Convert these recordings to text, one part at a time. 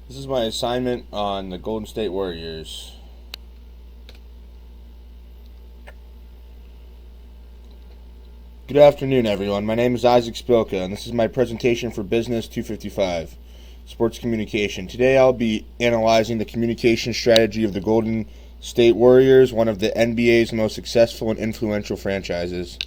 This is my assignment on the Golden State Warriors. Good afternoon, everyone. My name is Isaac Spilko, and this is my presentation for Business 255, Sports Communication. Today I'll be analyzing the communication strategy of the Golden State Warriors, one of the NBA's most successful and influential franchises.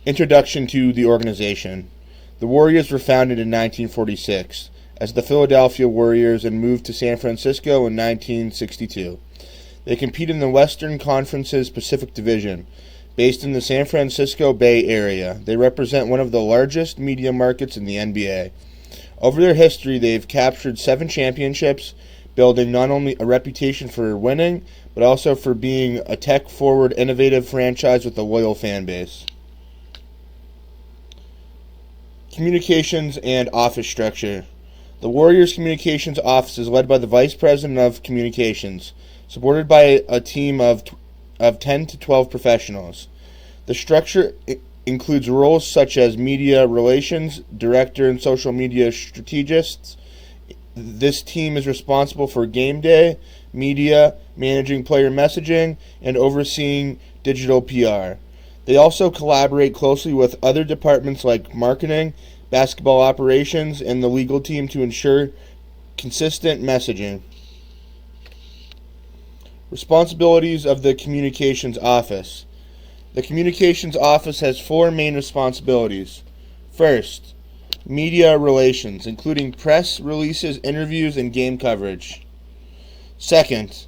Introduction to the organization. The Warriors were founded in 1946 as the Philadelphia Warriors and moved to San Francisco in 1962. They compete in the Western Conference's Pacific Division. Based in the San Francisco Bay Area, they represent one of the largest media markets in the NBA. Over their history, they've captured 7 championships, building not only a reputation for winning, but also for being a tech-forward, innovative franchise with a loyal fan base. Communications and office structure. The Warriors Communications Office is led by the Vice President of Communications, supported by a team of 10 to 12 professionals. The structure includes roles such as media relations, director, and social media strategists. This team is responsible for game day, media, managing player messaging, and overseeing digital PR. They also collaborate closely with other departments like marketing, basketball operations, and the legal team to ensure consistent messaging. Responsibilities of the Communications Office. The Communications Office has 4 main responsibilities. First, media relations, including press releases, interviews, and game coverage. Second,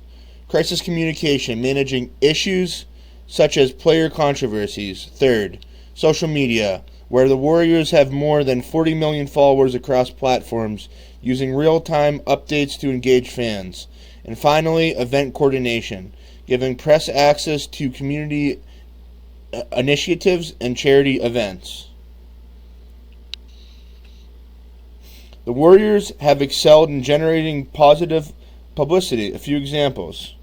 crisis communication, managing issues such as player controversies. Third, social media, where the Warriors have more than 40 million followers across platforms, using real-time updates to engage fans. And finally, event coordination, giving press access to community initiatives and charity events. The Warriors have excelled in generating positive publicity. A few examples.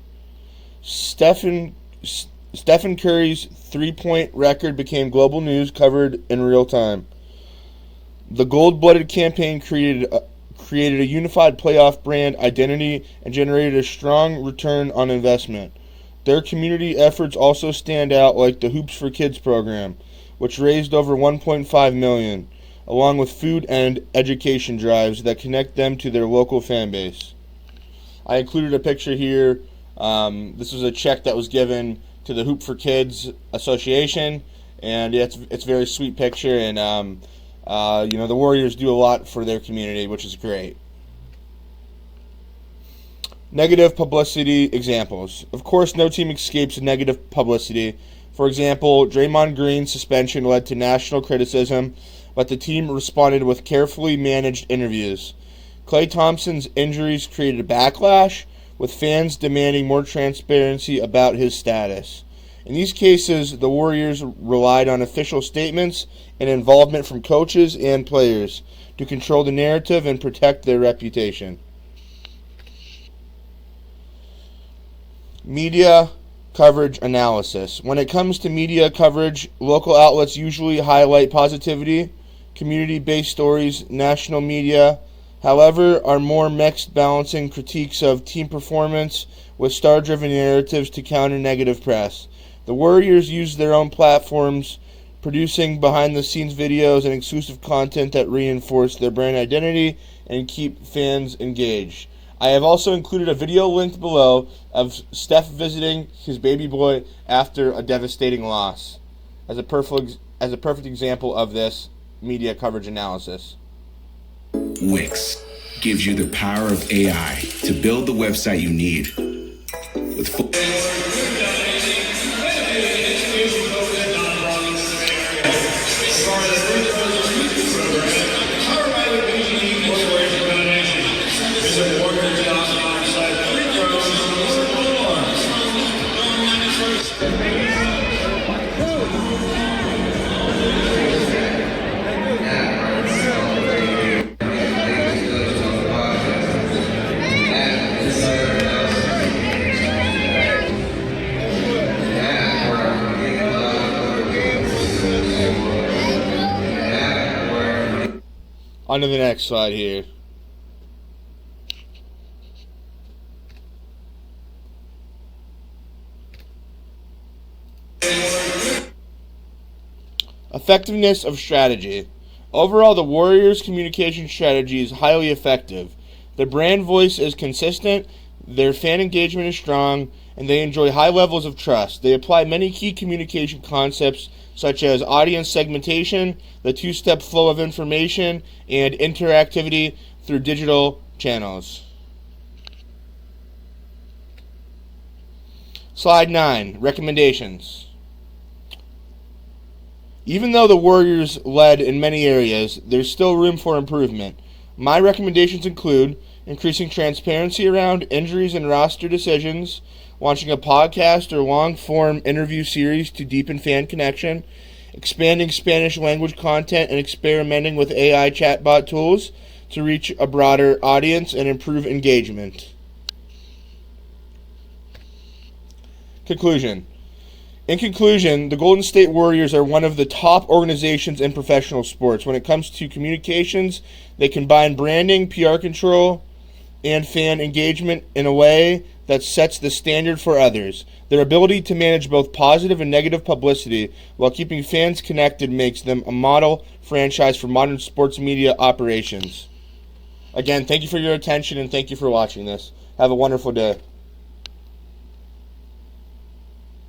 Stephen Curry's three-point record became global news, covered in real time. The Gold-Blooded campaign created a unified playoff brand identity and generated a strong return on investment. Their community efforts also stand out, like the Hoops for Kids program, which raised over $1.5 million, along with food and education drives that connect them to their local fan base. I included a picture here. This was a check that was given to the Hoop for Kids Association, and it's a very sweet picture, and the Warriors do a lot for their community, which is great. Negative publicity examples. Of course, no team escapes negative publicity. For example, Draymond Green's suspension led to national criticism, but the team responded with carefully managed interviews. Klay Thompson's injuries created a backlash, with fans demanding more transparency about his status. In these cases, the Warriors relied on official statements and involvement from coaches and players to control the narrative and protect their reputation. Media coverage analysis. When it comes to media coverage, local outlets usually highlight positivity, community-based stories. National media, however, are more mixed, balancing critiques of team performance with star-driven narratives to counter negative press. The Warriors use their own platforms, producing behind-the-scenes videos and exclusive content that reinforce their brand identity and keep fans engaged. I have also included a video linked below of Steph visiting his baby boy after a devastating loss, as a perfect example of this media coverage analysis. Wix gives you the power of AI to build the website you need. With full On to the next slide here. Effectiveness of strategy. Overall, the Warriors' communication strategy is highly effective. Their brand voice is consistent, their fan engagement is strong, and they enjoy high levels of trust. They apply many key communication concepts such as audience segmentation, the two-step flow of information, and interactivity through digital channels. Slide 9, recommendations. Even though the Warriors led in many areas, there's still room for improvement. My recommendations include increasing transparency around injuries and roster decisions, launching a podcast or long-form interview series to deepen fan connection, expanding Spanish language content, and experimenting with AI chatbot tools to reach a broader audience and improve engagement. Conclusion. In conclusion, the Golden State Warriors are one of the top organizations in professional sports. When it comes to communications, they combine branding, PR control, and fan engagement in a way that sets the standard for others. Their ability to manage both positive and negative publicity while keeping fans connected makes them a model franchise for modern sports media operations. Again, thank you for your attention and thank you for watching this. Have a wonderful day.